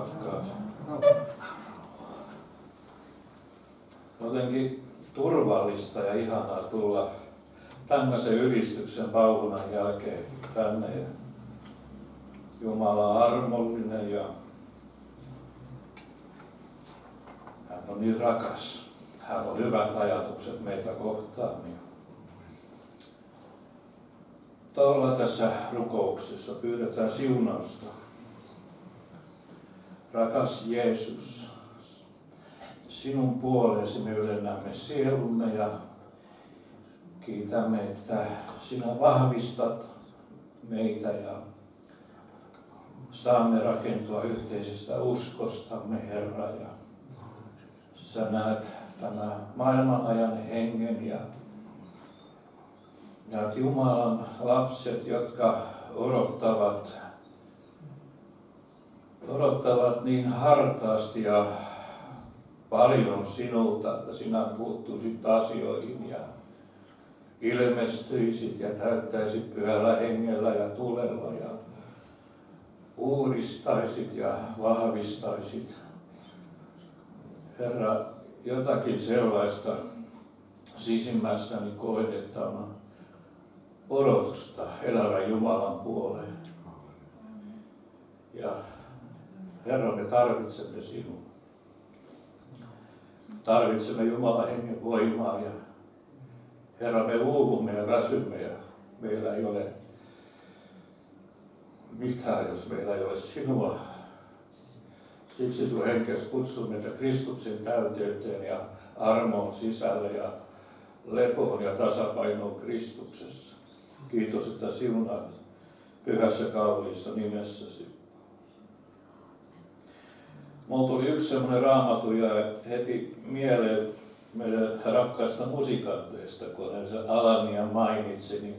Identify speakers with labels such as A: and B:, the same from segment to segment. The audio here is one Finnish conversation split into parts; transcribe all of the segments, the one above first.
A: rakkaat. Jotenkin turvallista ja ihanaa tulla tämmöisen ylistyksen pauhunan jälkeen tänne. Jumala on armollinen ja hän on niin rakas. Hän on hyvät ajatukset meitä kohtaan. Tuolla tässä rukouksessa pyydetään siunausta. Rakas Jeesus, sinun puoleesi me ylennämme sielumme ja kiitämme, että sinä vahvistat meitä ja saamme rakentua yhteisestä uskostamme, Herra. Ja sä näet tämä maailman ajan hengen ja Jumalan lapset, jotka odottavat niin hartaasti ja paljon sinulta, että sinä puuttuisit asioihin ja ilmestyisit ja täyttäisit pyhällä hengellä ja tulella ja uudistaisit ja vahvistaisit. Herra, jotakin sellaista sisimmässäni koen, että on odotusta elävän Jumalan puoleen. Ja Herra, me tarvitsemme sinua. Tarvitsemme Jumalan hengen voimaa ja Herra, me uuvumme ja väsymme ja meillä ei ole mitään, jos meillä ei ole sinua. Siksi sun henkesi kutsuu meitä Kristuksen täyteyteen ja armoon sisälle ja lepoon ja tasapainoon Kristuksessa. Kiitos, että siunaat pyhässä kalliissa nimessäsi. Mulla tuli yksi semmoinen raamattu ja heti mieleen meidän rakkaista musikanteista, kun Alania mainitsi, niin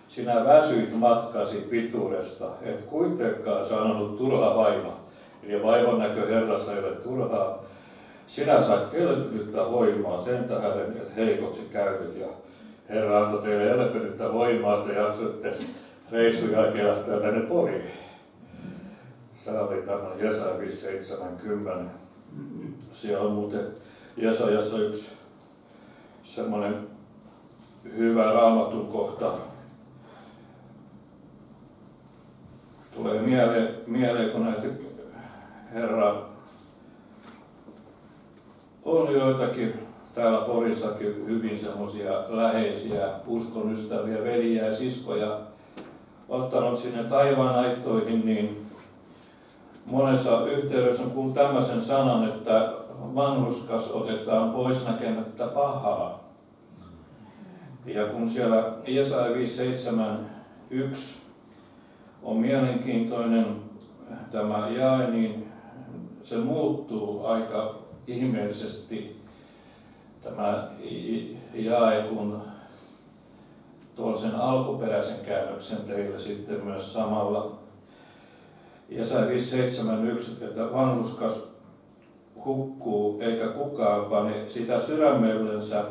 A: sinä väsyit matkasi pituudesta, et kuitenkaan sanonut turha vaiva. Eli vaivan näkö Herrassa ei ole turhaa. Sinä sait elpynyttä voimaa sen tähden, että heikoksi käynyt. Ja Herra antoi teille elpynyttä voimaa, että jaksoitte reissun jälkeen lähteä tänne Poriin. Se oli tämä Jesaja 5:7-10. Siellä on muuten Jesajassa yksi semmoinen hyvä raamatun kohta. Tulee mieleen, kun näistä Herra on joitakin täällä Porissakin hyvin semmoisia läheisiä uskonystäviä, veliä ja siskoja ottanut sinne taivaan aittoihin, niin monessa yhteydessä on kuullut tämmöisen sanan, että vanhurskas otetaan pois näkemättä pahaa. Ja kun siellä Jesaja 5:7-1 on mielenkiintoinen tämä jae, niin se muuttuu aika ihmeellisesti tämä jae, kun tuon sen alkuperäisen käännöksen teille sitten myös samalla. Jesaja 5:7-1, että vanhurskas hukkuu eikä kukaan pane sitä sydämellensä,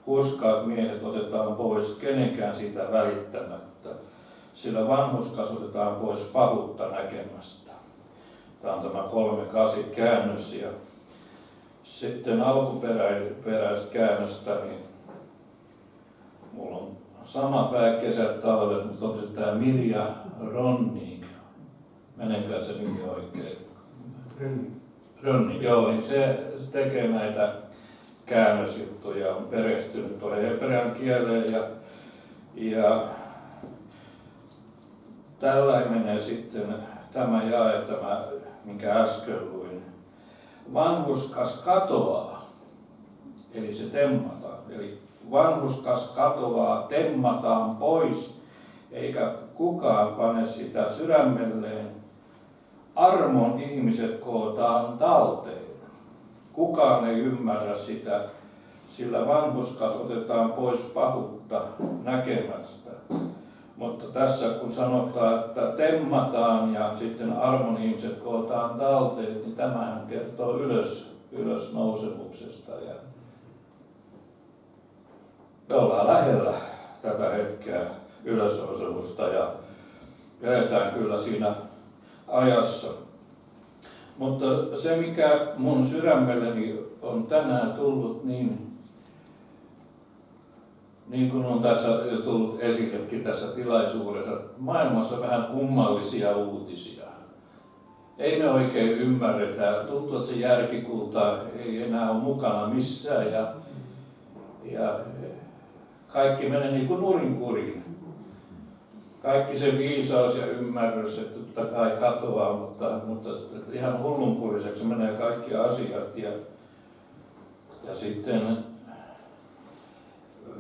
A: hurskaat miehet otetaan pois kenenkään siitä välittämättä, sillä vanhurskas otetaan pois pahuutta näkemästä. Tämä on tämä 3:8 käännös ja sitten alkuperäistä käännöstä, niin mulla on sama pää kesät talvet, mutta onko se tämä Mirja Ronning? Menenkö se nimi oikein? Ronning, joo, niin se tekee näitä käännösjuttuja, on perehtynyt tuohon hebrean kieleen ja tällä menee sitten tämä jae, minkä äsken luin. Vanhurskas katoaa, eli se temmataan. Eli vanhurskas katoaa, temmataan pois, eikä kukaan pane sitä sydämelleen. Armon ihmiset kootaan talteen. Kukaan ei ymmärrä sitä, sillä vanhurskas otetaan pois pahuutta näkemästä. Mutta tässä kun sanotaan, että temmataan ja sitten armon ihmiset kootaan talteen, niin tämähän kertoo ylös nousemuksesta. Ja me ollaan lähellä tätä hetkeä ylösnousemusta ja eletään kyllä siinä ajassa. Mutta se, mikä mun sydämelleni on tänään tullut, niin kuin on tässä jo tullut esillekin tässä tilaisuudessa, maailmassa vähän kummallisia uutisia. Ei me oikein ymmärretä. Tuntuu, että se järkikulta ei enää ole mukana missään ja kaikki menee niin kuin nurinkuriin. Kaikki se viisaus ja ymmärrys, että totta kai katoaa, mutta ihan hullunpuriseksi menee kaikki asiat ja sitten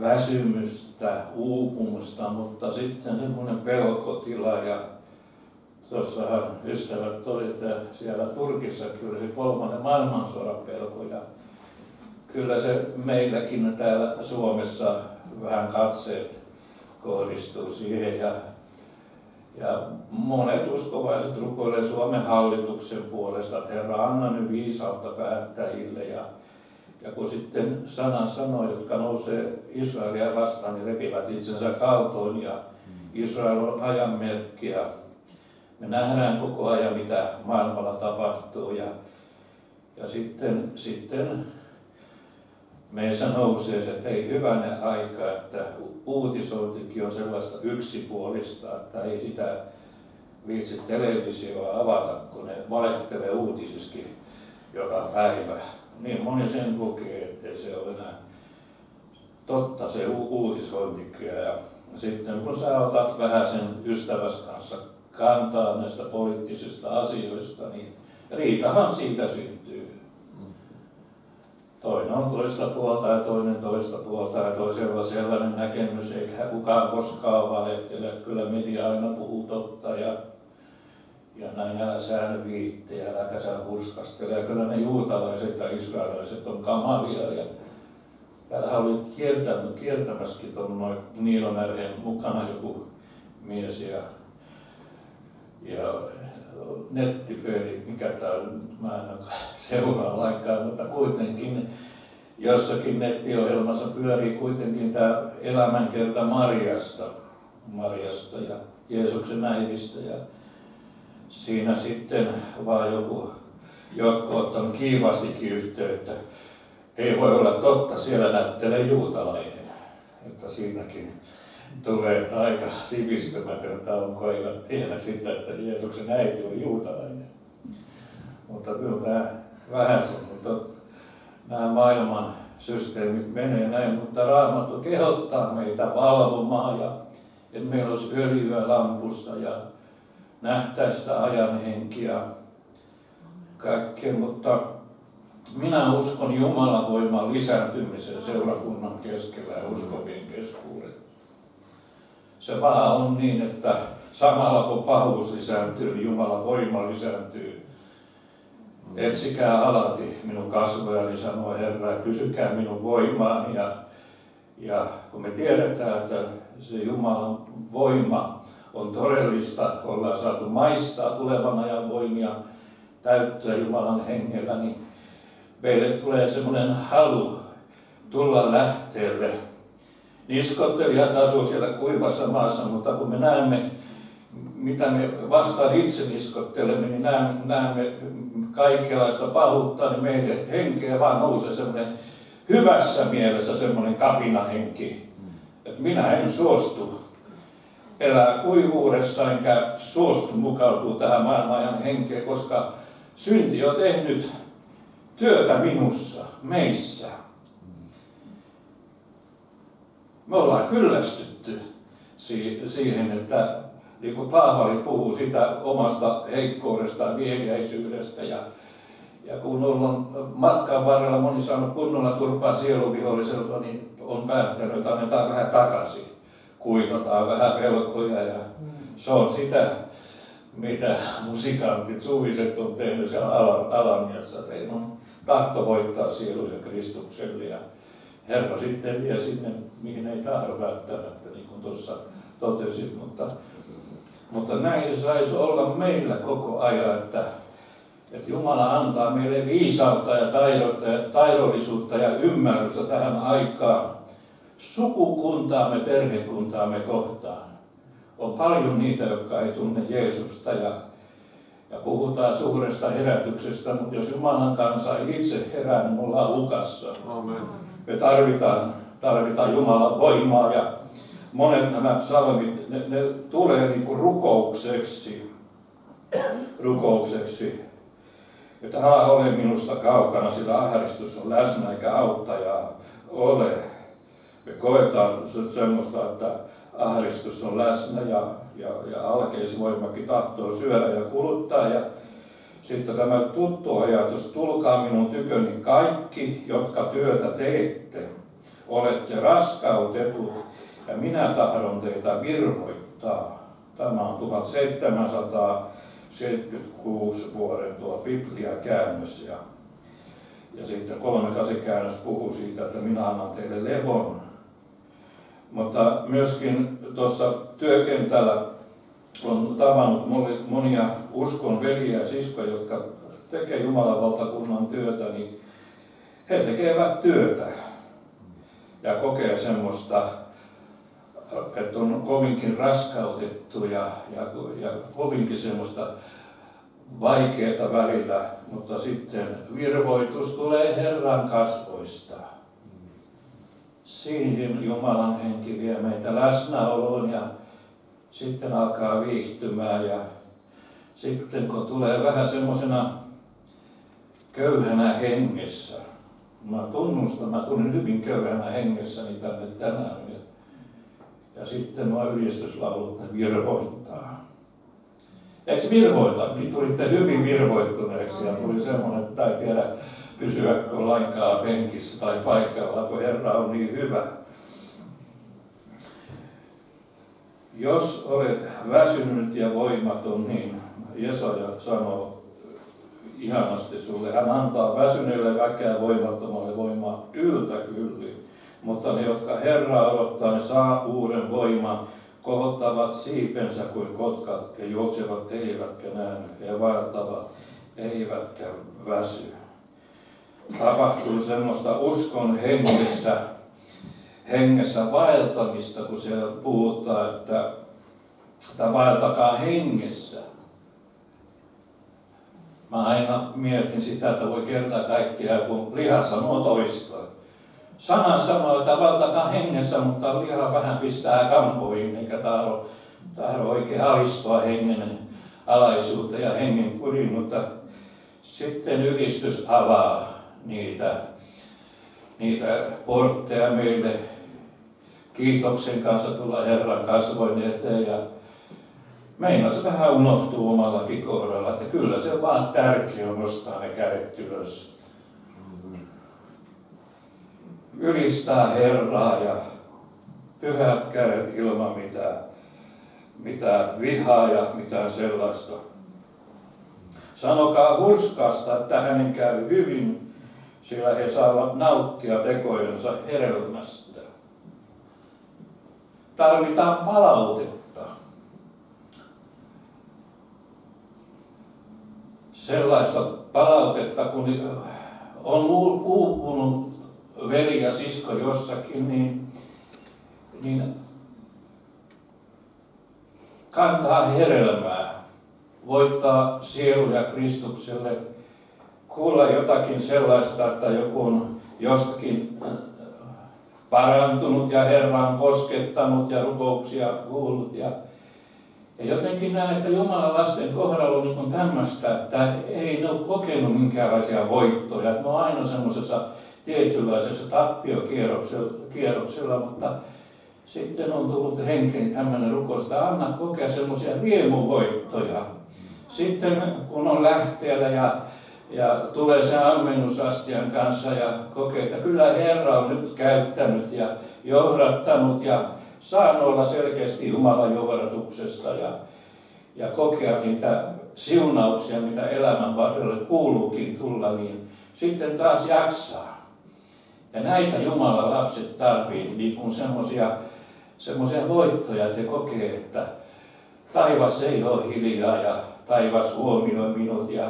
A: väsymystä, uupumusta, mutta sitten semmoinen pelkotila ja tuossahan ystävät toi, että siellä Turkissa kyllä se 3. maailmansodan pelko ja kyllä se meilläkin täällä Suomessa vähän katseet kohdistuu siihen ja monet uskovaiset rukoilee Suomen hallituksen puolesta, että Herra anna nyt viisautta päättäjille ja kun sitten sana sanoo, jotka nousee Israelia vastaan, niin repivät itsensä kaltoon ja Israel on ajanmerkki ja me nähdään koko ajan, mitä maailmalla tapahtuu ja sitten meissä nousee, että ei hyvänen aika, että uutisointikin on sellaista yksipuolista, että ei sitä viitsi televisioa avata, kun ne valehtelee uutisissakin joka päivä. Niin moni sen lukee, ettei se ole enää totta se uutisointikin. Ja sitten kun sä otat vähän sen ystäväs kanssa kantaa näistä poliittisista asioista, niin riitahan siitä syntyy. Toinen on toista puolta ja toinen toista puolta ja toisella sellainen näkemys, eikä kukaan koskaan valehtele. Kyllä media aina puhuu totta ja näin älä säännö viittejä, äläkä sä hurskastele. Ja kyllä ne juutalaiset ja israelaiset on kamalia. Ja täällä oli kiertämässäkin tuon Niilonärhen mukana joku mies ja nettifeeri, mikä tää on, mä en seuraa lainkaan, mutta kuitenkin jossakin nettiohjelmassa pyörii kuitenkin tämä elämänkerta Mariasta ja Jeesuksen äidistä ja siinä sitten vaan jotkut ottanut kiivastikin yhteyttä. Ei voi olla totta, siellä näyttelee juutalainen, että siinäkin tulee aika sivistymätöntä, onko eivät tiedä sitä, että Jeesuksen äiti oli juutalainen. Mutta kyllä tämä vähän se, mutta nämä maailman systeemit menee näin, mutta Raamattu kehottaa meitä valvomaan ja että meillä olisi öljyä lampussa ja nähtäisi sitä ajan henkiä kaikkea, mutta minä uskon Jumalan voiman lisääntymiseen seurakunnan keskellä ja uskovien keskuudessa. Se vaan on niin, että samalla kun pahuus lisääntyy, niin Jumalan voima lisääntyy. Etsikää alati minun kasvojani, sanoi Herra, ja kysykää minun voimaani. Ja kun me tiedetään, että se Jumalan voima on todellista, ollaan saatu maistaa tulevan ajan voimia, täyttöä Jumalan hengellä, niin meille tulee semmoinen halu tulla lähteelle. Niskottelijat asuu siellä kuivassa maassa, mutta kun me näemme, mitä me vastaan itse niskottelemme, niin näemme kaikenlaista pahuutta, niin meille henkeä vaan nousee semmoinen hyvässä mielessä semmoinen kapinahenki, että minä en suostu elää kuivuudessa enkä suostu mukautua tähän maailman henkeen, koska synti on tehnyt työtä minussa, meissä. Me ollaan kyllästytty siihen, että niin kuin Paavali puhuu sitä omasta heikkoudestaan, viehiäisyydestä ja kun on matkan varrella moni saanut kunnolla turpaa sieluviholliselta, niin on päättänyt, että annetaan vähän takaisin. Kuitataan vähän velkoja ja se on sitä, mitä musikantit, suviset on tehnyt siellä Alaniassa. Teillä on tahto voittaa sieluja Kristukselle ja Herra sitten vie sinne, mihin ei tahdo välttämättä, niin kuin tuossa totesit. Mutta näin se saisi olla meillä koko ajan, että Jumala antaa meille viisautta ja taidollisuutta ja ymmärrystä tähän aikaan sukukuntaamme, perhekuntaamme kohtaan. On paljon niitä, jotka ei tunne Jeesusta Ja puhutaan suuresta herätyksestä, mutta jos Jumalan kansa ei itse herää, niin me ollaan hukassa.
B: Amen.
A: Me tarvitaan Jumalan voimaa ja monet nämä psalmit, ne tulee niin kuin rukoukseksi. Että älä ole minusta kaukana, sillä ahdistus on läsnä eikä auttajaa ole. Me koetaan semmoista, että ahdistus on läsnä ja alkeisvoimakin tahtoo syödä ja kuluttaa. Ja sitten tämä tuttu ajatus, tulkaa minun tyköni kaikki, jotka työtä teette. Olette raskautetut ja minä tahdon teitä virvoittaa. Tämä on 1776 vuoden tuo Biblia-käännös. Ja sitten 38-käännös puhuu siitä, että minä annan teille levon. Mutta myöskin tuossa työkentällä on tavannut monia uskon veljiä ja siskoja, jotka tekevät Jumalan valtakunnan työtä, niin he tekevät työtä ja kokee semmoista, että on kovinkin raskautettu ja kovinkin semmoista vaikeaa välillä, mutta sitten virvoitus tulee Herran kasvoista. Siihen Jumalan henki vie meitä läsnäoloon ja sitten alkaa viihtymään ja sitten kun tulee vähän semmosena köyhänä hengessä, mä tunnustan, mä tulin hyvin köyhänä hengessäni tänne tänään ja sitten nuo ylistyslaulut ne virvoittaa. Eikö virvoitakin? Tulitte hyvin virvoittuneeksi ja tuli semmoinen, että ei tiedä pysyäkö lainkaan penkissä tai paikalla, kun Herra on niin hyvä. Jos olet väsynyt ja voimaton, niin Jesaja sanoo ihanasti sulle. Hän antaa väsyneelle väkeä voimattomalle voimaa yltäkyllin. Mutta ne, jotka Herraa odottaa, ne saa uuden voiman, kohottavat siipensä kuin kotkat ja juoksevat eivätkä näänny ja vaeltavat eivätkä väsy. Tapahtuu semmoista uskon hengessä vaeltamista, kun siellä puhutaan, että vaeltakaa hengessä. Mä aina mietin sitä, että voi kertaa kaikkia, kun liha sanoo toista. Sana sanoo, että vaeltakaa hengessä, mutta liha vähän pistää kampoihin, eikä tahdo oikein alistua hengen alaisuuteen ja hengen kuriin, mutta sitten ylistys avaa niitä portteja meille kiitoksen kanssa tulla Herran kasvojen eteen ja meinas vähän unohtuu omallakin kohdalla, että kyllä se vaan tärkeä on nostaa ne kädet ylös. Ylistää Herraa ja pyhät kädet ilman mitään vihaa ja mitään sellaista. Sanokaa hurskaasta, että hänen käy hyvin, sillä he saavat nauttia tekoidensa hedelmästä. Tarvitaan palautetta. Sellaista palautetta, kun on uupunut veli ja sisko jossakin, niin kantaa hedelmää, voittaa sieluja Kristukselle, kuulla jotakin sellaista, että joku on jostakin parantunut ja Herra on koskettanut ja rukouksia kuullut. Ja jotenkin näen, että Jumalan lasten kohdalla on niin tämmöistä, että ei ne ole kokenut minkäänlaisia voittoja. Ne on aina semmoisessa tietynlaisessa tappiokierroksella, mutta sitten on tullut henkeen tämmöinen rukous, että anna kokea semmoisia riemuvoittoja. Sitten kun on lähteellä ja tulee sen ammennusastian kanssa ja kokee, että kyllä Herra on nyt käyttänyt ja johdattanut ja saan olla selkeästi Jumalan johdatuksessa ja kokea niitä siunauksia, mitä elämän varrelle kuuluukin tulla, niin sitten taas jaksaa. Ja näitä Jumalan lapset tarvitsee niin kuin semmoisia voittoja, että he kokee, että taivas ei ole hiljaa ja taivas huomioi minut ja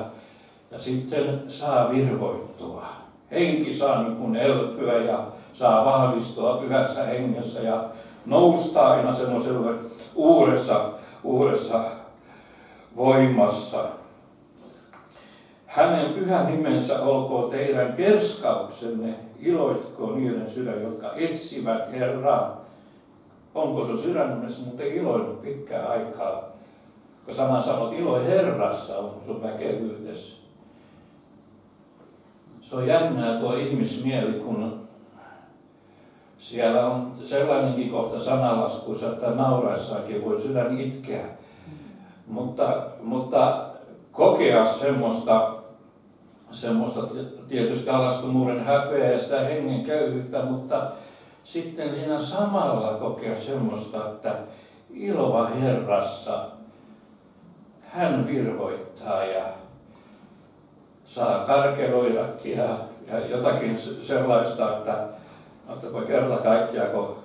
A: sitten saa virvoittua. Henki saa niin kuin elpyä ja saa vahvistua pyhässä hengessä ja nousta aina semmoiselle uudessa voimassa. Hänen pyhä nimensä olkoon teidän kerskauksenne, iloitkoon niiden sydän, jotka etsivät Herraa. Onko se sydämessä muuten iloinut pitkään aikaa? Kun sana sanoo, että ilo Herrassa on sun väkevyydessä. Se on jännää tuo ihmismieli, kun siellä on sellainenkin kohta sanalaskuissa, että nauraessakin voi sydän itkeä. Mutta kokea semmoista tietysti alastomuuden häpeää ja sitä hengen köyhyyttä, mutta sitten siinä samalla kokea semmoista, että iloa Herrassa hän virvoittaa ja saa karkeloidakin ja jotakin sellaista, että voi kerta kaikkiaan, kun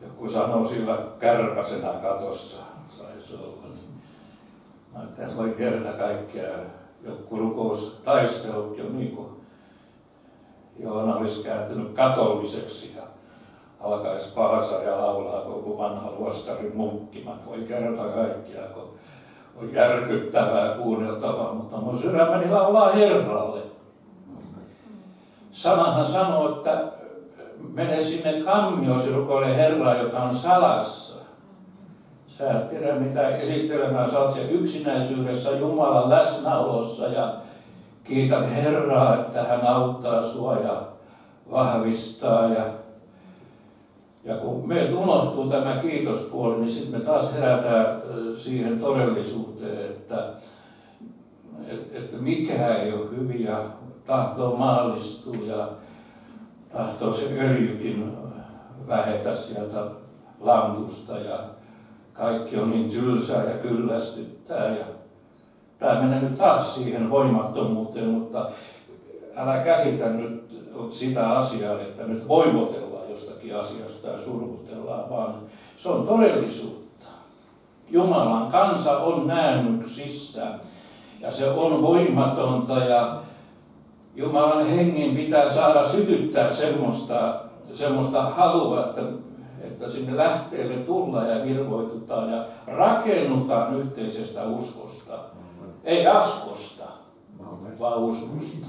A: joku sanoo sillä kärpäsenä katossa, saisi olla, niin että voi kerta kaikkiaan joku rukoustaistelukin on niin kuin Joona olisi kääntynyt katolliseksi ja alkaisi pahasaria laulaa koko vanha luostari munkkina. Voi kerta kaikkiaan, kun on järkyttävää kuunneltavaa, mutta mun sydämeni laulaa Herralle. Sanahan sanoo, että mene sinne kammiosi rukoile Herraa, joka on salassa. Sä et pidä mitään esittelemään, sä oot siellä yksinäisyydessä Jumalan läsnäolossa ja kiität Herraa, että hän auttaa sua ja vahvistaa. Ja kun meiltä unohtuu tämä kiitospuoli, niin sitten me taas herätään siihen todellisuuteen, että mikään ei ole hyvin ja tahtoo maallistua ja tahtoo se öljykin vähetä sieltä lampusta ja kaikki on niin tylsää ja kyllästyttää. Ja tämä menee nyt taas siihen voimattomuuteen, mutta älä käsitä nyt sitä asiaa, että nyt voivotellaan jostakin asiasta ja surkutellaan, vaan se on todellisuutta. Jumalan kansa on näännyksissä ja se on voimatonta ja Jumalan hengen pitää saada sytyttää semmoista halua, että sinne lähteelle tullaan ja virvoitutaan ja rakennutaan yhteisestä uskosta. Ei askosta, vaan uskosta.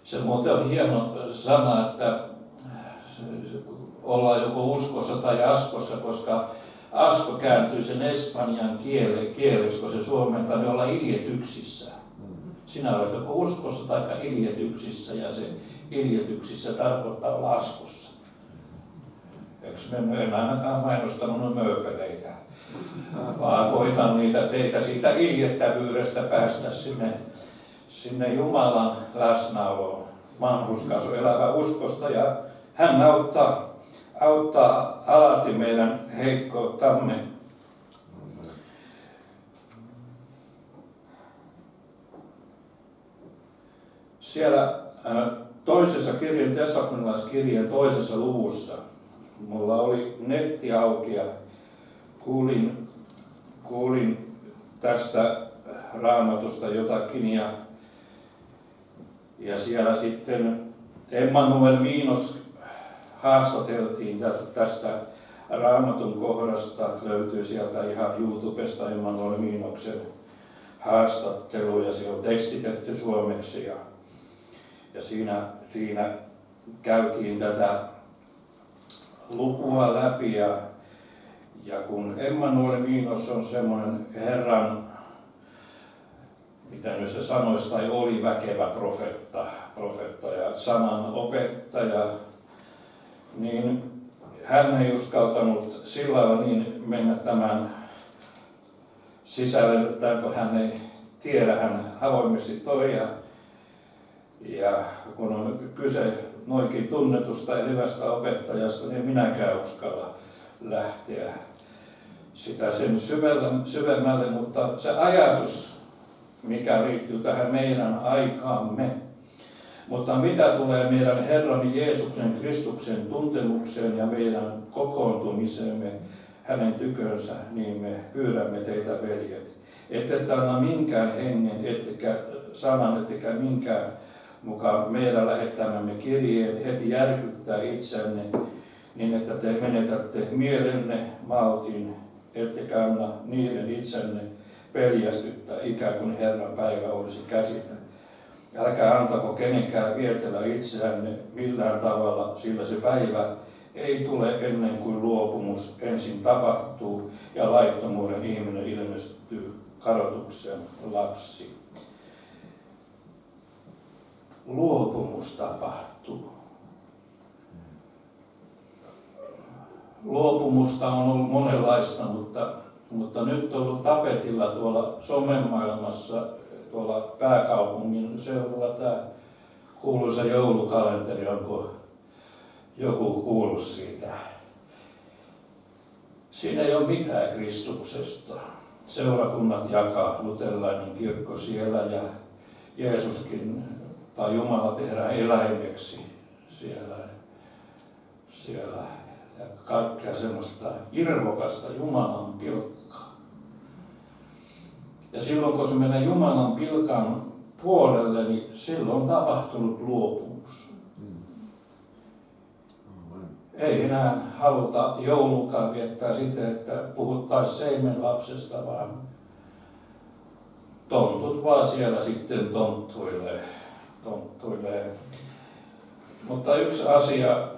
A: Se muuten on hieno sana, että ollaan joko uskossa tai askossa, koska asko kääntyy sen espanjan kieleksi, kun se suomentaa, niin olla iljetyksissä. Sinä olet joko uskossa tai iljetyksissä ja se iljetyksissä tarkoittaa olla askossa. En ainakaan mainostanut mööpeleitä, vaan koitan niitä teitä siitä iljettävyydestä päästä sinne Jumalan läsnäoloon. Vanhurskaisu elävä uskosta ja hän auttaa alati meidän heikkouttamme. Siellä toisessa kirjan, Thessalonilaiskirjeen toisessa luvussa, mulla oli netti auki ja kuulin tästä Raamatusta jotakin ja siellä sitten Emmanuel Miinos haastateltiin tästä Raamatun kohdasta, löytyy sieltä ihan YouTubesta Emmanuel Miinoksen haastattelu ja se on tekstitetty suomeksi ja siinä käytiin tätä lukua läpi ja kun Emmanuel Miinos on semmoinen Herran, mitä nyt se sanoisi, tai oli väkevä profeetta ja sanan opettaja, niin hän ei uskaltanut sillä lailla niin mennä tämän sisälle, että kun hän ei tiedä, hän avoimesti toi ja kun on kyse noinkin tunnetusta ja hyvästä opettajasta, niin minäkään uskalla lähteä sitä sen syvemmälle, mutta se ajatus, mikä liittyy tähän meidän aikaamme, mutta mitä tulee meidän Herran Jeesuksen Kristuksen tuntemukseen ja meidän kokoontumiseemme hänen tykönsä, niin me pyydämme teitä, veljet, ette anna minkään hengen, ettekä sanan, ettekä minkään mukaan meidän lähettämämme kirjeen heti järkyttää itsenne, niin että te menetätte mielenne maltin, ettekä anna niiden itsenne peljästyttää että ikään kuin Herran päivä olisi käsillä. Älkää antako kenenkään vietellä itseänne millään tavalla, sillä se päivä ei tule ennen kuin luopumus ensin tapahtuu ja laittomuuden ihminen ilmestyy kadotuksen lapsi. Luopumus tapahtuu. Luopumusta on ollut monenlaista, mutta nyt on ollut tapetilla tuolla somemaailmassa, tuolla pääkaupungin seudulla tämä kuuluisa joulukalenteri. Onko joku kuullut siitä? Siinä ei ole mitään Kristuksesta. Seurakunnat jakaa, luterilainen kirkko siellä ja Jeesuskin tai Jumala tehdään eläimeksi siellä. Ja kaikkea semmoista irvokasta Jumalan pilkkaa. Ja silloin kun se menee Jumalan pilkan puolelle, niin silloin on tapahtunut luopumus. Ei enää haluta joulunkaan viettää sitä, että puhuttaisiin seimenlapsesta, vaan tontut vaan siellä sitten tonttuilee. Mutta yksi asia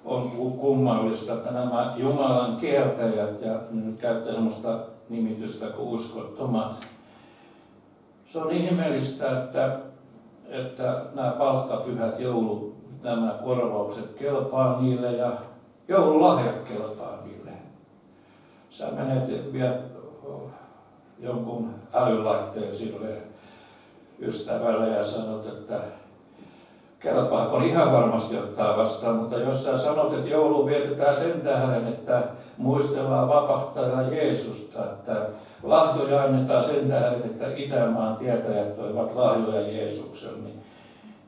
A: on kummallista, että nämä Jumalan kiertäjät, ja nyt käyttää sellaista nimitystä kuin uskottomat, se on ihmeellistä, että nämä palkkapyhät nämä korvaukset kelpaa niille ja joululahjat kelpaa niille. Sä menet vielä jonkun älylaitteen sille ystävälle ja sanot, että kelpaako ihan varmasti ottaa vastaan, mutta jos sä sanot, että joulu vietetään sen tähden, että muistellaan vapahtaja Jeesusta, että lahjoja annetaan sen tähden, että Itämaan tietäjät toivat lahjoja Jeesukselle, niin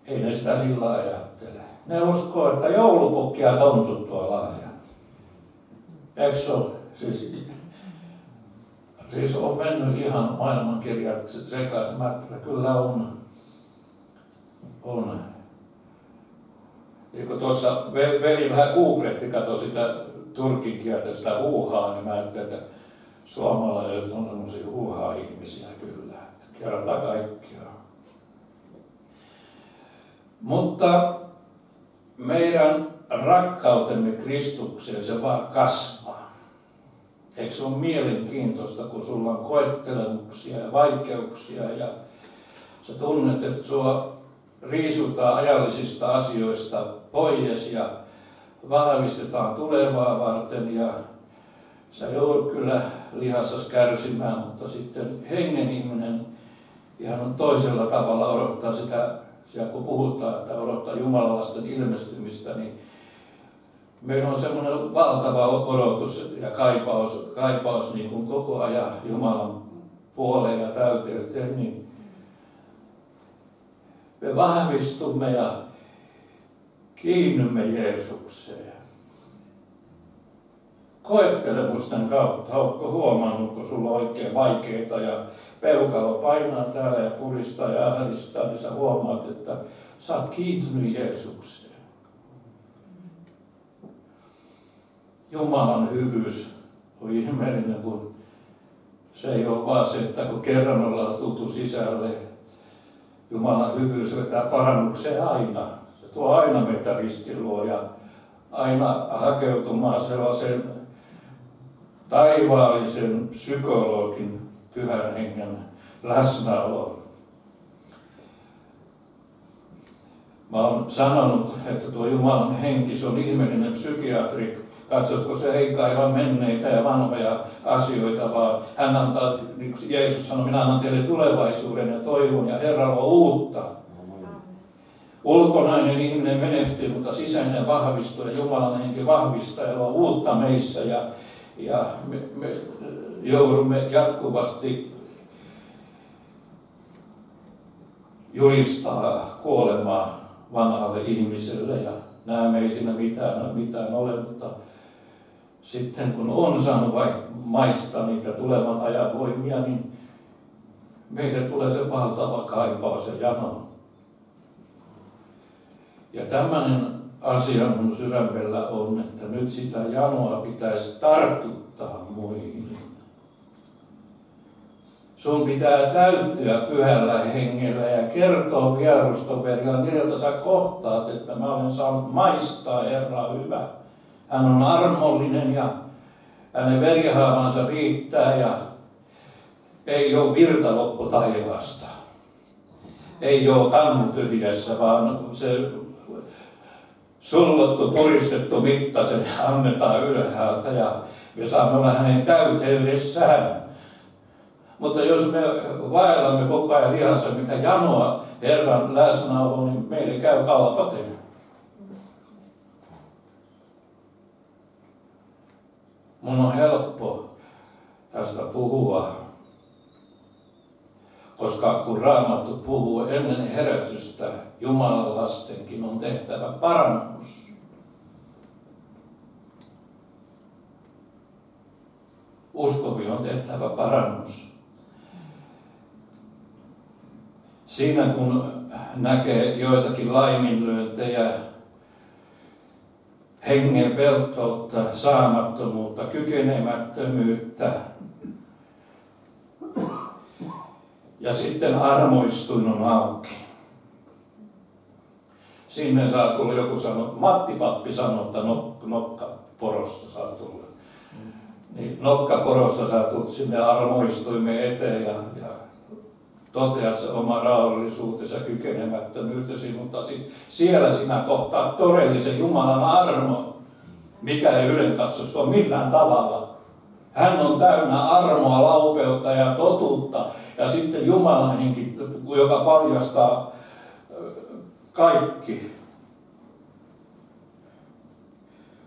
A: ei ne sitä sillä ajattele. Ne uskoo, että joulupukkia tontut tuo lahja. Eikö se ole? Siis on mennyt ihan maailmankirjat sekaisin. Mä ajattelin, että kyllä on. Ja kun tuossa veli vähän googletti, katsoi sitä turkin kieltä, sitä huuhaa, niin mä ajattelin, että suomalaiset on semmoisia huuhaa-ihmisiä kyllä. Kerta kaikkiaan. Mutta meidän rakkautemme Kristukseen, se vaan kasvaa. Eikö se ole mielenkiintoista, kun sulla on koettelemuksia ja vaikeuksia ja sä tunnet, että sua riisutaan ajallisista asioista pois ja vahvistetaan tulevaa varten ja sä joudut kyllä lihassasi kärsimään, mutta sitten hengen ihminen ihan on toisella tavalla odottaa sitä, kun puhutaan, että odottaa Jumalan lasten ilmestymistä, niin meillä on semmoinen valtava odotus ja kaipaus niin kuin koko ajan Jumalan puoleen ja täyteyteen, niin me vahvistumme ja kiinnymme Jeesukseen. Koettelemusten kautta, oletko huomannut, kun sulla on oikein vaikeita ja peukalo painaa täällä ja puristaa ja ahdistaa, niin sä huomaat, että sä oot kiintynyt Jeesukseen. Jumalan hyvyys on ihmeellinen, kun se ei ole vaan se, että kun kerran ollaan tultu sisälle, Jumalan hyvyys vetää parannukseen aina. Se tuo aina meitä ristiluo ja aina hakeutumaan sellaisen taivaallisen psykologin pyhän hengen läsnäoloon. Mä oon sanonut, että tuo Jumalan henki, se on ihmeellinen psykiatri. Katsoisiko se ei kaiva menneitä ja vanhoja asioita, vaan hän antaa, niin kuin Jeesus sanoi, minä annan teille tulevaisuuden ja toivon ja Herra luo uutta. Ulkonainen ihminen menehtyy, mutta sisäinen vahvistuu ja Jumalan henki vahvistaa ja luo uutta meissä ja me joudumme jatkuvasti julistaa kuolemaa vanhalle ihmiselle ja näemme ei siinä mitään ole, mutta sitten kun on saanut maistaa niitä tulevan ajan voimia, niin meille tulee se valtava kaipaus ja jano. Ja tämmöinen asia mun sydämellä on, että nyt sitä janoa pitäisi tartuttaa muihin. Sun pitää täyttyä pyhällä hengellä ja kertoa vierustoverilla niin, että sä kohtaat, että mä olen saanut maistaa Herraa hyvä. Hän on armollinen ja hänen verihaavansa riittää ja ei ole virta loppu taivaasta. Ei ole kannu tyhjässä, vaan se sullottu, puristettu mitta, se annetaan ylhäältä ja me saamme olla hänen täyteydessään. Mutta jos me vaellamme koko ajan lihassa, mikä janoa Herran läsnäoloon, niin meille käy kalpaten. Mun on helppo tästä puhua, koska kun Raamattu puhuu ennen herätystä, Jumalan lastenkin on tehtävä parannus. Uskovia on tehtävä parannus. Siinä kun näkee joitakin laiminlyöntejä, hengen velttoutta, saamattomuutta, kykenemättömyyttä, ja sitten armoistuin on auki. Sinne saa tulla joku sanoo, Matti Pappi sanoo, että nokkaporossa saa tulla. Niin nokkaporossa sä tulet sinne armoistuimen eteen ja toteat se oma rauhallisuutesi ja kykenemättömyytesi, mutta siellä sinä kohtaat todellisen Jumalan armo, mikä ei ylenkatso sua millään tavalla. Hän on täynnä armoa, laupeutta ja totuutta ja sitten Jumalan henki, joka paljastaa kaikki.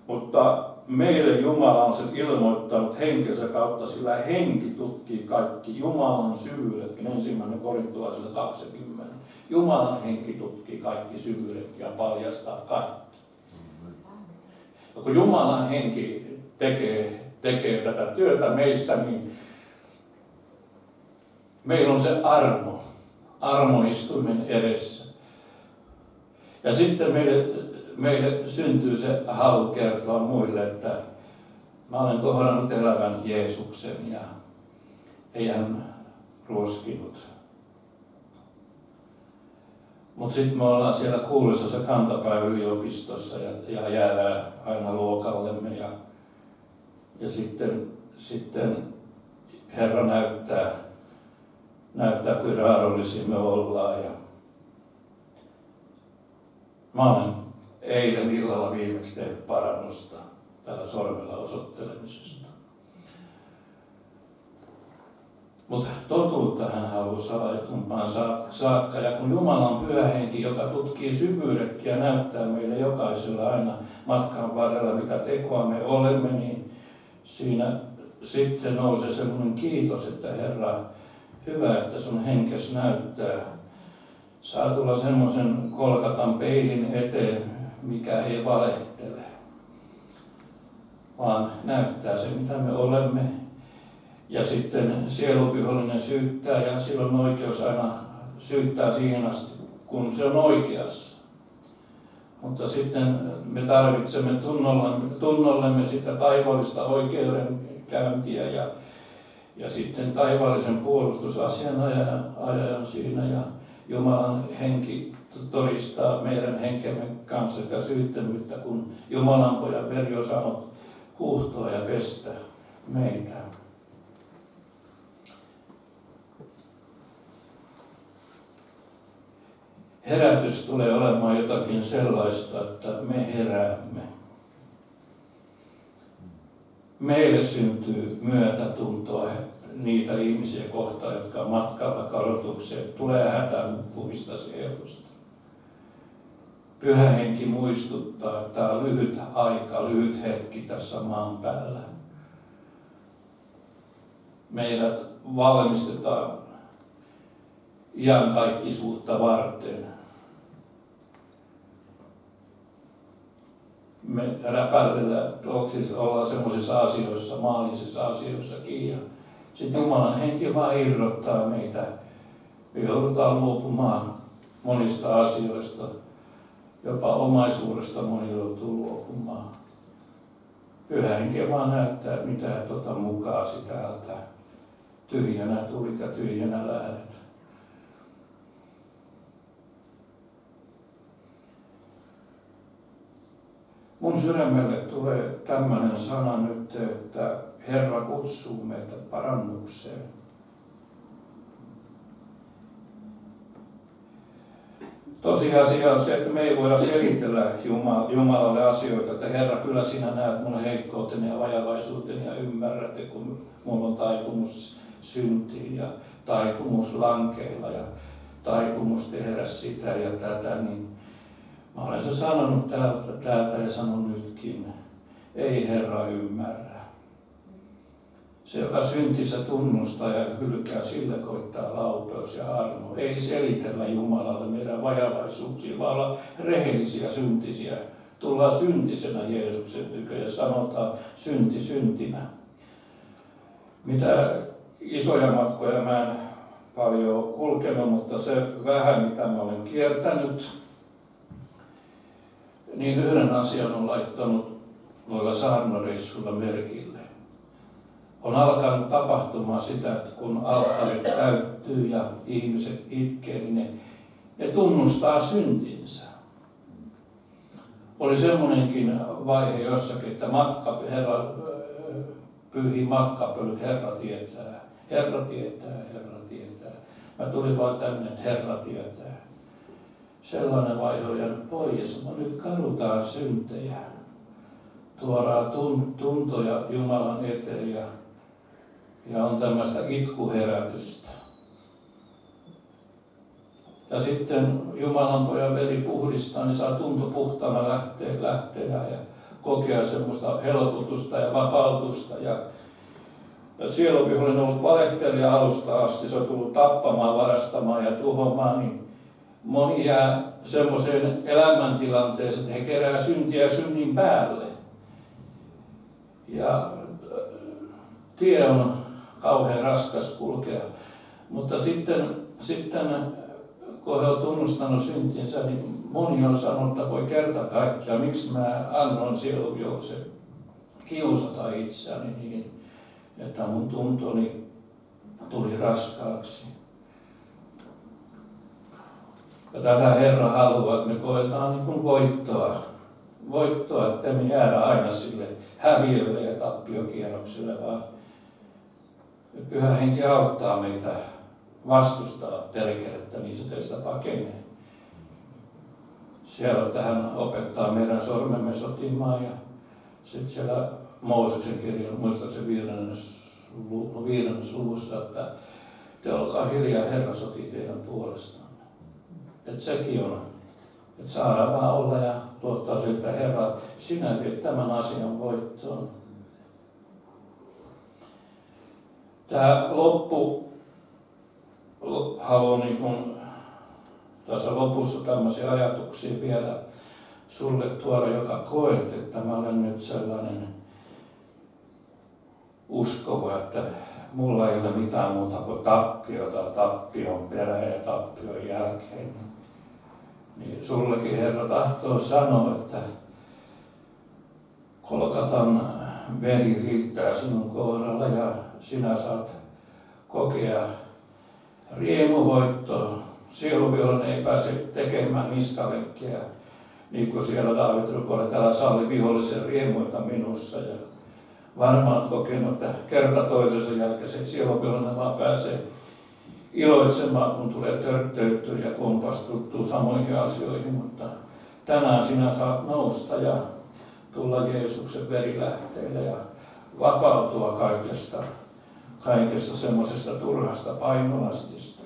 A: Mutta meille Jumala on sen ilmoittanut henkensä kautta, sillä henki tutkii kaikki Jumalan syvyydet, 1. Korintolaisille 20. Jumalan henki tutkii kaikki syvyydet ja paljastaa kaikki. Ja kun Jumalan henki tekee tätä työtä meissä, niin meillä on se armoistuimen edessä. Ja sitten meille syntyy se halu kertoa muille, että mä olen kohdannut elävän Jeesuksen ja ei hän ruoskinut. Mutta sitten me ollaan siellä kuuluisassa kantapäiväyliopistossa ja jäädään aina luokallemme ja sitten Herra näyttää kuin raadollisia me ollaan. Ja mä olen eilen illalla viimeksi tehnyt parannusta tällä sormella osoittelemisesta. Mutta totuutta hän haluaa salaitumpaan saakka. Ja kun Jumala on pyhä henki, joka tutkii syvyydet ja näyttää meille jokaisella aina matkan varrella, mitä tekoa me olemme, niin siinä sitten nousee semmoinen kiitos, että Herra, hyvä, että sun henkes näyttää. Saa tulla semmoisen Golgatan peilin eteen, mikä ei valehtele, vaan näyttää se, mitä me olemme. Ja sitten sieluvihollinen syyttää ja silloin oikeus aina syyttää siihen asti, kun se on oikeassa. Mutta sitten me tarvitsemme tunnollemme sitä taivaallista oikeudenkäyntiä ja sitten taivaallisen puolustusasianajajan siinä ja Jumalan henki todistaa meidän henkemme kanssa sitä syyttömyyttä, kun Jumalan pojan veri on saanut huuhtoa ja pestä meitä. Herätys tulee olemaan jotakin sellaista, että me heräämme. Meille syntyy myötätuntoa niitä ihmisiä kohtaan, jotka on matkalla kadotukseen. Tulee hätähukkuvista sielusta. Pyhä henki muistuttaa, että tämä on lyhyt aika, lyhyt hetki tässä maan päällä. Meidät valmistetaan iankaikkisuutta varten. Me räpällellä ollaan semmoisissa asioissa, maallisissa asioissakin. Ja sitten Jumalan henki vaan irrottaa meitä. Me joudutaan luopumaan monista asioista. Jopa omaisuudesta moni joutuu luopumaan. Pyhä henki vaan näyttää, mitä mukaasi täältä. Tyhjänä tulit ja tyhjänä lähdet. Mun sydämelle tulee tämmöinen sana nyt, että Herra kutsuu meitä parannukseen. Tosiasia on se, että me ei voida selitellä Jumalalle asioita, että Herra, kyllä sinä näet mun heikkouteni ja vajavaisuuteni ja ymmärrät, että kun mulla on taipumus syntiin ja taipumus lankeilla ja taipumus tehdä sitä ja tätä, niin mä olen se sanonut täältä ja sanon nytkin. Ei Herra ymmärrä. Se, joka syntinsä tunnustaa ja hylkää, sille koittaa laupeus ja armo. Ei selitellä Jumalalle meidän vajavaisuuksia, vaan olla rehellisiä syntisiä. Tullaan syntisenä Jeesuksen tykö ja sanotaan synti syntinä. Mitä isoja matkoja mä en paljon kulkenut, mutta se vähän mitä mä olen kiertänyt, niin yhden asian on laittanut noilla saarnareissuilla merkille. On alkanut tapahtumaan sitä, että kun alttarit täyttyy ja ihmiset itkee, niin ne tunnustaa syntinsä. Oli semmoinenkin vaihe jossakin, että pyhiin matkapölyt, Herra tietää, Herra tietää, Herra tietää. Mä tulin vaan tänne, että Herra tietää. Sellainen vaihe on jäänyt pois, mutta nyt kadutaan syntejä. Tuodaan tuntoja Jumalan eteen ja on tämmöistä itkuherätystä. Ja sitten Jumalan pojan veri puhdistaa, niin saa tunto puhtaana lähteä ja kokea semmoista helpotusta ja vapautusta. Ja sieluvihollinen on ollut valehtelija alusta asti, se on tullut tappamaan, varastamaan ja tuhoamaan, niin moni jää semmoiseen elämäntilanteeseen, että he kerää syntiä synnin päälle. Ja tie on kauhean raskas kulkea. Mutta sitten kun he on tunnustanut syntinsä, niin moni on sanonut, että voi kerta kaikkiaan, miksi mä annoin sieluvihollisen kiusata itseäni niin, että mun tuntoni tuli raskaaksi. Ja tätä Herra haluaa, että me koetaan niin kuin voittoa, että me jäädä aina sille häviölle ja tappiokierrokselle, vaan Pyhä Henki auttaa meitä vastustaa perkelettä, niin se teistä pakenee. Siellä tähän opettaa meidän sormemme sotimaan ja sitten siellä Mooseksen kirjan, muistaakseni 5. luvussa, että te olkaa hiljaa, Herra sotii teidän puolestaan. Että sekin on, että saadaan vaan olla ja luottaa siltä, että Herra, sinä viet tämän asian voittoon. Tämä loppu haluan niin kun tässä lopussa tämmöisiä ajatuksia vielä sulle tuoda, joka koet, että mä olen nyt sellainen uskova, että mulla ei ole mitään muuta kuin tappiota, tappion perään ja tappion jälkeen. Niin sullekin Herra tahtoo sanoa, että Golgatan veri riittää sinun kohdalla ja sinä saat kokea riemuvoittoa. Sieluvihollinen ei pääse tekemään niskalekkiä, niin kuin siellä Daavid rukoilee, että älä salli vihollisen riemuita minussa. Ja varmaan kokenut, että kerta toisensa jälkeen se sieluvihollinen vaan pääsee iloitsemaan, kun tulee törttöytyä ja kompastuttuu samoihin asioihin, mutta tänään sinä saat nousta ja tulla Jeesuksen verilähteelle ja vapautua kaikesta semmoisesta turhasta painolastista.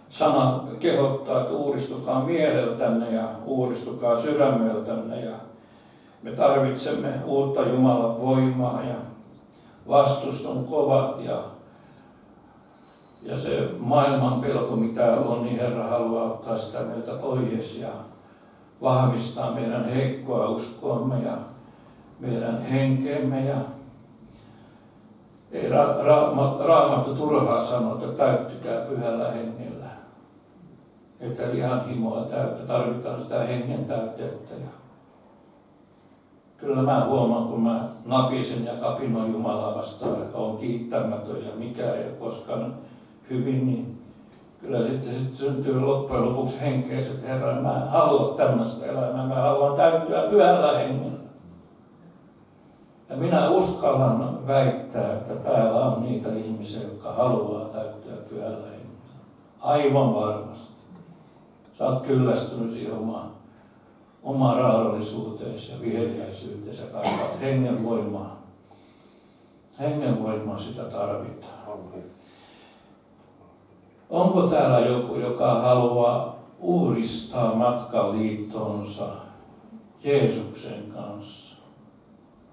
A: Sana kehottaa, että uudistukaa mieleltänne ja uudistukaa sydämeltänne ja me tarvitsemme uutta Jumalan voimaa ja vastus on kovat ja se maailman pelko mitä on, niin Herra haluaa ottaa sitä meiltä pois ja vahvistaa meidän heikkoa uskoamme ja meidän henkeemme. Ja ei Raamattu turhaa sanoa, että täyttykää Pyhällä Hengellä. Että lihan himoa täyttä, tarvitaan sitä hengen täyteyttä. Ja Kyllä mä huomaan, kun mä napisen ja kapinoin Jumalaa vastaan, että on kiittämätön ja mikä ei ole koskaan hyvin, niin kyllä sitten syntyy loppujen lopuksi henkeys, että Herra, mä en halua tämmöistä elämää, mä haluan täyttyä pyhällä hengellä. Ja minä uskallan väittää, että täällä on niitä ihmisiä, jotka haluaa täyttyä pyhällä hengellä. Aivan varmasti. Sä oot kyllästynyt siihen omaan raadollisuuteesi ja viheliäisyyteesi ja kaipaat hengen voimaa. Hengen voimaa sitä tarvitaan. Onko täällä joku, joka haluaa uudistaa matkan liittonsa Jeesuksen kanssa?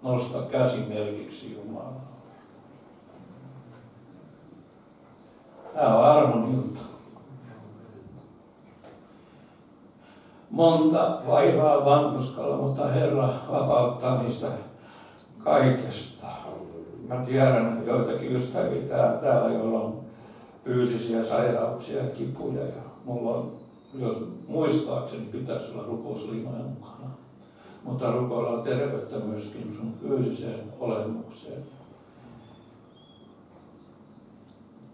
A: Nosta käsi merkiksi Jumalaa. Tämä on armon ilta. Monta vaivaa vanhuskalla, mutta Herra vapauttaa niistä kaikesta. Mä tiedän joitakin ystäviä täällä, joilla on fyysisiä sairauksia ja kipuja. Ja mulla on, jos muistaakseni, pitäisi olla rukousliinoja mukana. Mutta rukoillaan terveyttä myöskin sun fyysiseen olemukseen.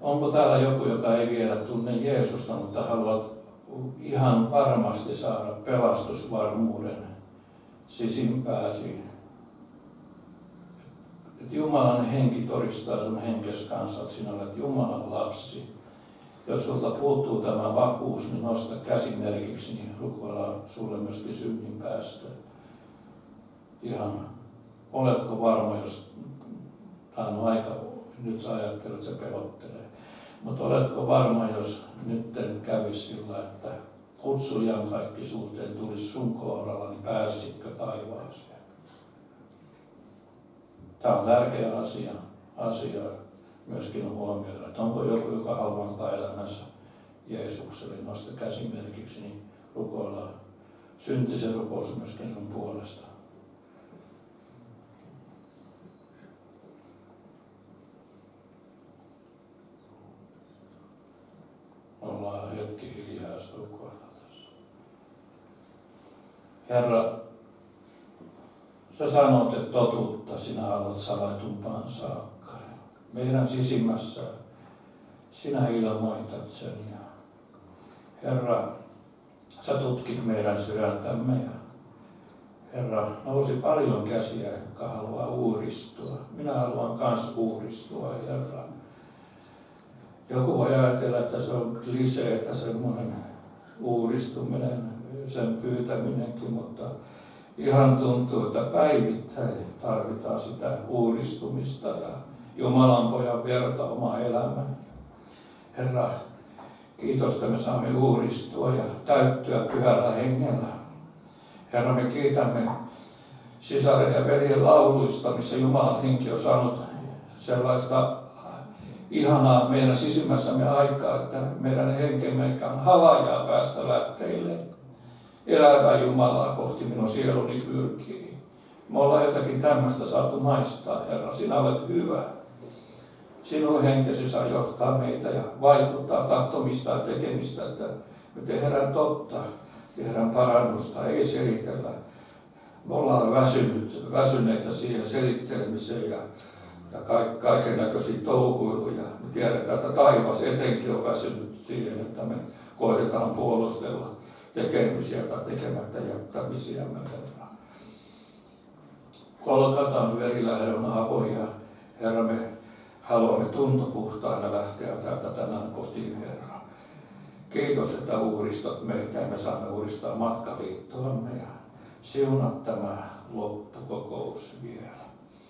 A: Onko täällä joku, joka ei vielä tunne Jeesusta, mutta haluat ihan varmasti saada pelastusvarmuuden sisimpääsi? Että Jumalan henki todistaa sun henkes kanssa, että sinä olet Jumalan lapsi. Jos sulta puuttuu tämä vakuus, niin nosta käsimerkiksi, niin rukoillaan sulle myöskin synnin päästä. Ihan, oletko varma, jos tämä on aika, nyt sä ajattelet, että se pelottelee. Mutta oletko varma, jos nyt kävisi sillä, että kutsujan kaikkisuuteen tulisi sun kohdalla, niin pääsisitkö taivaaseen? Tämä on tärkeä asia myöskin huomioida, että onko joku, joka haluaa antaa elämänsä Jeesukselle, nosta käsimerkiksi, niin rukoillaan syntisen rukous myöskin sun puolesta. Ollaan hetki hiljaa rukoilla tässä. Herra, sä sanot, että totuutta sinä haluat salaitumpaan saakka. Meidän sisimmässä sinä ilmoitat sen. Ja Herra, sä tutkit meidän sydäntämme. Ja Herra, nousi paljon käsiä, jotka haluaa uudistua. Minä haluan kans uudistua, Herra. Joku voi ajatella, että se on kliseetä semmoinen uudistuminen, sen pyytäminenkin, mutta ihan tuntuu, että päivittäin tarvitaan sitä uudistumista ja Jumalan pojan verta oma elämään. Herra, kiitos, että me saamme uudistua ja täyttyä pyhällä hengellä. Herra, me kiitämme sisaren ja veljen lauluista, missä Jumalan henki on saanut sellaista ihanaa meidän sisimmässämme aikaa, että meidän henkemme on halajaa päästä lähteille. Elävää Jumalaa kohti minun sieluni pyrkii. Me ollaan jotakin tämmöistä saatu maistaa, Herra. Sinä olet hyvä. Sinun henkesi saa johtaa meitä ja vaikuttaa tahtomista ja tekemistä, että me tehdään totta, tehdään parannusta, ei selitellä. Me ollaan väsyneitä siihen selittelemiseen ja kaiken näköisiä touhuiluja. Me tiedetään, että taivas etenkin on väsynyt siihen, että me koetetaan puolustella tekemisiä tai tekemättä jättämisiä. Kolkatan verilähdön avoja. Herra, me haluamme tuntopuhtaana lähteä täältä tänään kotiin, Herra. Kiitos, että uudistat meitä ja me saamme uudistaa matkaliittoamme ja siunat tämä loppukokous vielä.